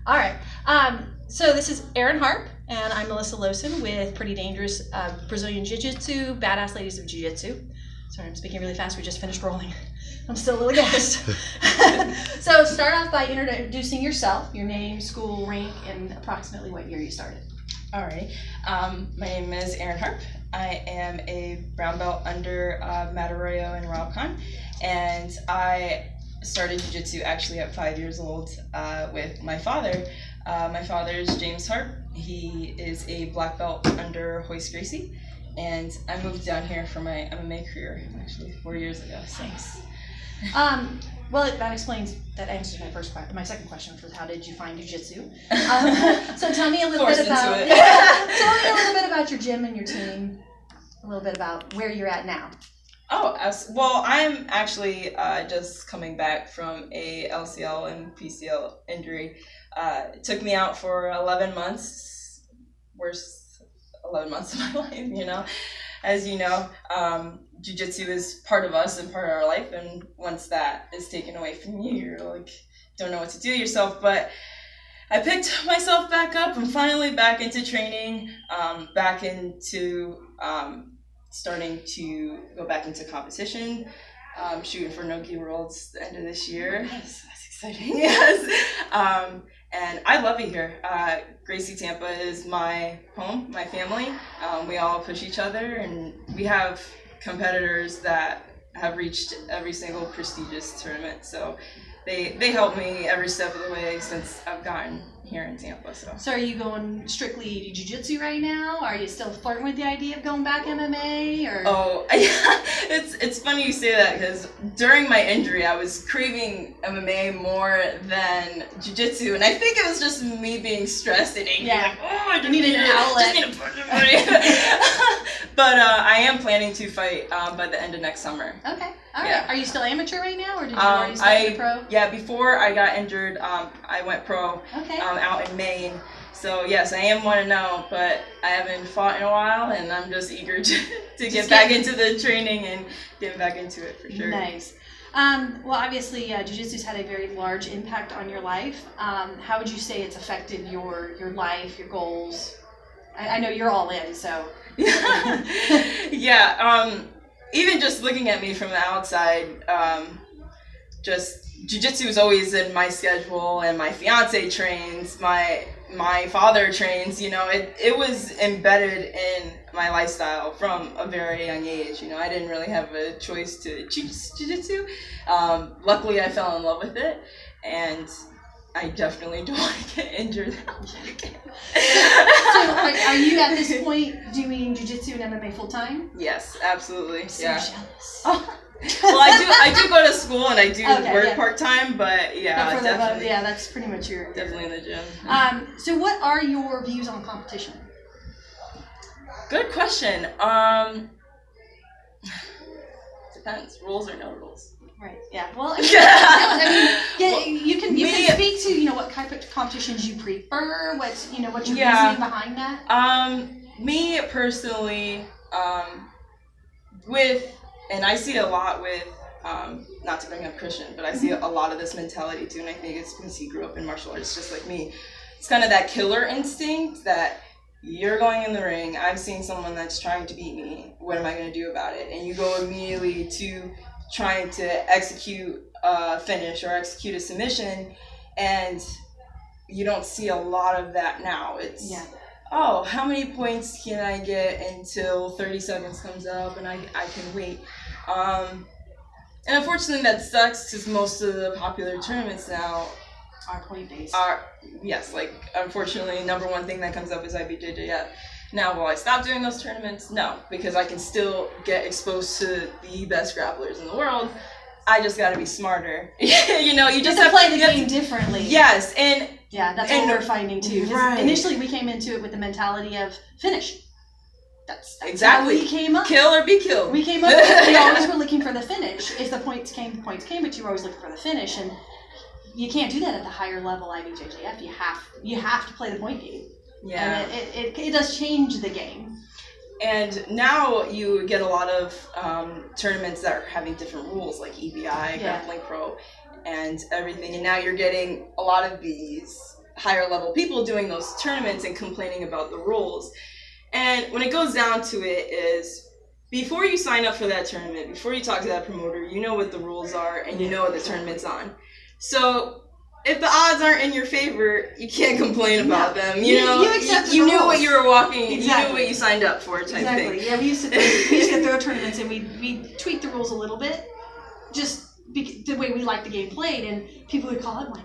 All right. So this is Erin Harpe, and I'm Melissa Lowson with Pretty Dangerous Brazilian Jiu-Jitsu, Badass Ladies of Jiu-Jitsu. Sorry, I'm speaking really fast. We just finished rolling. I'm still a little gassed. So start off by introducing yourself, your name, school, rank, and approximately what year you started. All right. My name is Erin Harpe. I am a brown belt under Matt Arroyo and Rob Khan, and I started jiu-jitsu actually at 5 years old with my father. My father is James Harpe. He is a black belt under Hoist Gracie, and I moved down here for my MMA career actually 4 years ago. So. Thanks. Well, that answers my second question, which was how did you find jiu-jitsu? So tell me a little bit about tell me a little bit about your gym and your team, a little bit about where you're at now. Oh, well, I'm actually just coming back from a LCL and PCL injury. It took me out for 11 months, worst 11 months of my life, you know. As you know, jiu-jitsu is part of us and part of our life, and once that is taken away from you, you're like, don't know what to do yourself. But I picked myself back up and finally back into training, back into starting to go back into competition, shooting for Nogi Worlds the end of this year. Nice. That's exciting. Yes. And I love it here. Gracie Tampa is my home, my family. We all push each other, and we have competitors that have reached every single prestigious tournament. So they help me every step of the way since I've gotten here in Tampa. So are you going strictly jiu-jitsu right now? Are you still flirting with the idea of going back MMA? Or? Oh, it's funny you say that, because during my injury I was craving MMA more than jiu-jitsu, and I think it was just me being stressed and angry. Yeah. Like, oh, I just needed an outlet. Just need a push somebody. But I am planning to fight by the end of next summer. Okay. All right. Yeah. Are you still amateur right now, or did you already step into pro? Yeah, before I got injured, I went pro. Okay. Out in Maine. So yes, I am 1-0, but I haven't fought in a while, and I'm just eager to get back into the training and get back into it for sure. Nice. Well, obviously, jiu-jitsu's had a very large impact on your life. How would you say it's affected your life, your goals? I know you're all in, so. Yeah. Even just looking at me from the outside, just jiu-jitsu is always in my schedule, and my fiance trains, my father trains, you know, it was embedded in my lifestyle from a very young age. You know, I didn't really have a choice to choose jiu-jitsu. Luckily I fell in love with it, and I definitely don't want to get injured again. So are you at this point doing jiu-jitsu and MMA full time? Yes, absolutely. I'm so jealous. Oh. Well, I do go to school and I do work part time, but yeah, definitely. Yeah, that's pretty much your definitely in the gym. So what are your views on competition? Good question. Depends. Rules or no rules. Right. Yeah. Well, you can speak to what type of competitions you prefer. What's your reasoning behind that? Me personally, and I see a lot with, not to bring up Christian, but I see a lot of this mentality too, and I think it's because he grew up in martial arts just like me. It's kind of that killer instinct that you're going in the ring, I've seen someone that's trying to beat me, what am I going to do about it? And you go immediately to trying to execute a finish or execute a submission, and you don't see a lot of that now. It's oh, how many points can I get until 30 seconds comes up and I can wait. And unfortunately that sucks, because most of the popular tournaments now are point-based. Unfortunately, number one thing that comes up is IBJJF. Now, will I stop doing those tournaments? No, because I can still get exposed to the best grapplers in the world. I just got to be smarter. You just have to play the game differently. Yes, and that's what we're finding too. Right. Initially, we came into it with the mentality of finish. That's exactly how we came up. Kill or be killed. We came up. We always were looking for the finish. If the points came, but you were always looking for the finish, and you can't do that at the higher level IBJJF. You have to play the point game. Yeah. And it does change the game. And now you get a lot of tournaments that are having different rules, like EBI, Grappling Pro, and everything. And now you're getting a lot of these higher level people doing those tournaments and complaining about the rules. And when it goes down to it is, before you sign up for that tournament, before you talk to that promoter, you know what the rules are and you know what the tournament's on. So if the odds aren't in your favor, you can't complain about them. You know, you knew what you were walking, you knew what you signed up for, type thing. Yeah, we used to throw tournaments and we tweak the rules a little bit, just the way we like the game played. And people would call up like,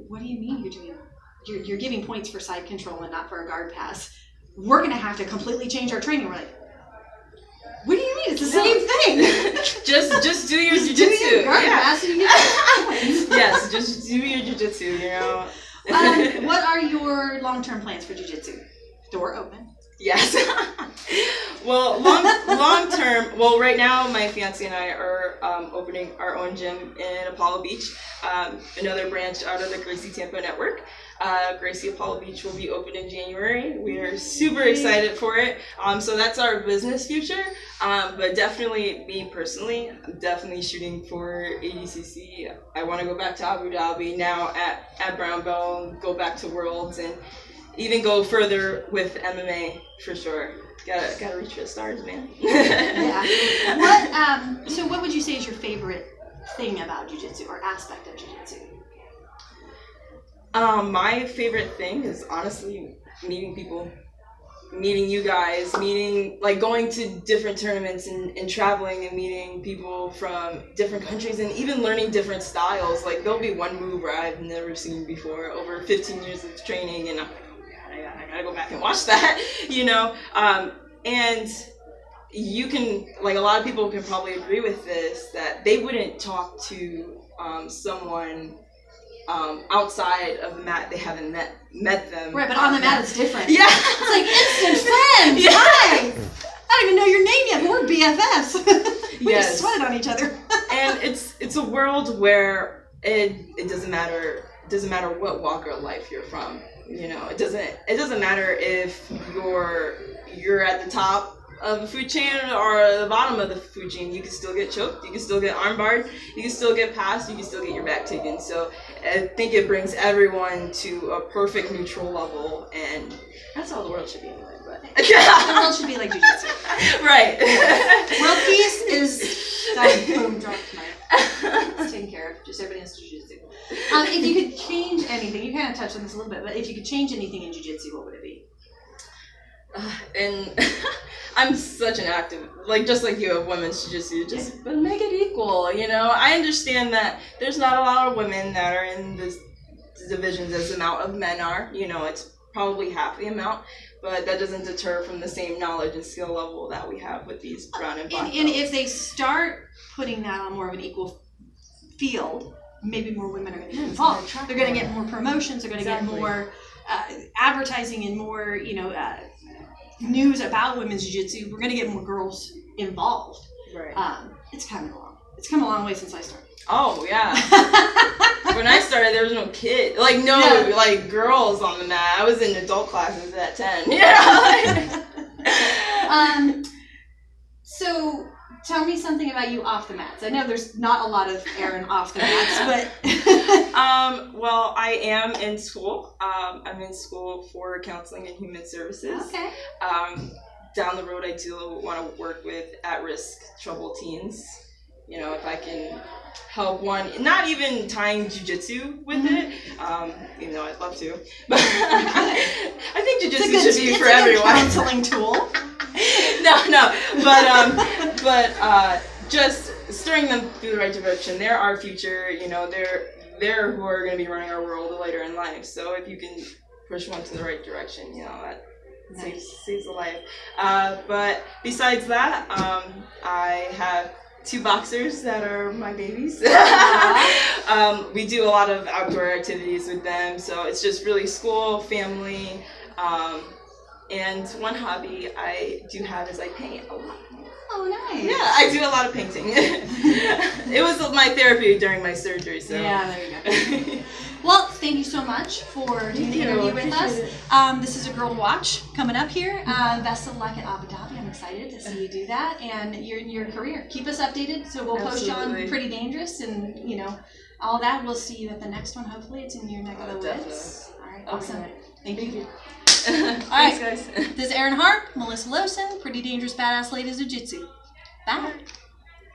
"What do you mean you're giving points for side control and not for a guard pass? We're going to have to completely change our training." We're like, "What do you mean? It's the same thing." just do your jiu-jitsu. Do your guard pass and you get points. Yes, just do your jiu-jitsu, you know. What are your long-term plans for jiu-jitsu? Door open. Yes. Well, long term. Well, right now my fiance and I are opening our own gym in Apollo Beach, another branch out of the Gracie Tampa network. Gracie Apollo Beach will be open in January. We are super excited for it. So that's our business future. But definitely, me personally, I'm definitely shooting for ADCC. I want to go back to Abu Dhabi now at Brown Belt, go back to Worlds, and even go further with MMA for sure. Gotta reach for the stars, man. Yeah. So what would you say is your favorite thing about jiu-jitsu or aspect of jiu-jitsu? My favorite thing is honestly meeting people, meeting you guys, going to different tournaments and traveling and meeting people from different countries and even learning different styles. Like there'll be one move where I've never seen before over 15 years of training, and I'm like, I gotta go back and watch that, you know? And you can, like, a lot of people can probably agree with this, that they wouldn't talk to someone outside of the mat. They haven't met them. Right, but on the mat it's different. Yeah. It's like instant friends. Yeah. Hi. I don't even know your name yet, but we're BFFs. We just sweated on each other. And it's a world where it doesn't matter what walk of life you're from. You know, it doesn't matter if you're at the top of the food chain or the bottom of the food chain. You can still get choked, you can still get armbarred, you can still get passed, you can still get your back taken. So I think it brings everyone to a perfect neutral level, and that's how the world should be anyway. But the world should be like jiu-jitsu. Right. World peace is boom, drop tonight. It's taken care of. Just everybody has jiu-jitsu. If you could change anything, you kind of touched on this a little bit, but if you could change anything in jiu-jitsu, what would it be? And I'm such an active, just like you, of women's jiu-jitsu, but make it equal, you know? I understand that there's not a lot of women that are in this divisions as the amount of men are, you know, it's probably half the amount, but that doesn't deter from the same knowledge and skill level that we have with these brown and black belts. And if they start putting that on more of an equal field, maybe more women are going to get involved. They're going to get more promotions, they're going to get more advertising and more, news about women's jiu-jitsu. We're going to get more girls involved. Right. It's come a long way since I started. Oh, yeah. When I started, there was no kid. Girls on the mat. I was in adult classes at 10. Yeah. So, tell me something about you off the mats. I know there's not a lot of Erin off the mats, but... Well, I am in school. I'm in school for counseling and human services. Okay. Down the road, I do want to work with at-risk troubled teens. You know, if I can help one, not even tying jiu-jitsu with it, even though I'd love to. But I think jiu-jitsu should be for everyone. It's a counseling tool. No, but just steering them through the right direction. They're our future, you know, they're who are going to be running our world later in life. So if you can push one to the right direction, you know, that saves a life. But besides that, I have 2 boxers that are my babies. We do a lot of outdoor activities with them, so it's just really school, family, and one hobby I do have is I paint a lot. Oh, nice. Yeah, I do a lot of painting. It was my therapy during my surgery, so. Yeah, there you go. Well, thank you so much for doing the interview with us. This is a girl to watch coming up here. Best of luck at Abu Dhabi. I'm excited to see you do that and your career. Keep us updated, so we'll post you on Pretty Dangerous, and all that. We'll see you at the next one. Hopefully, it's in your neck of the Definitely. woods. All right, Okay. awesome. Thank you. Thanks, right. guys. This is Erin Harpe, Melissa Lowson, Pretty Dangerous Badass Ladies of Jitsu. Bye.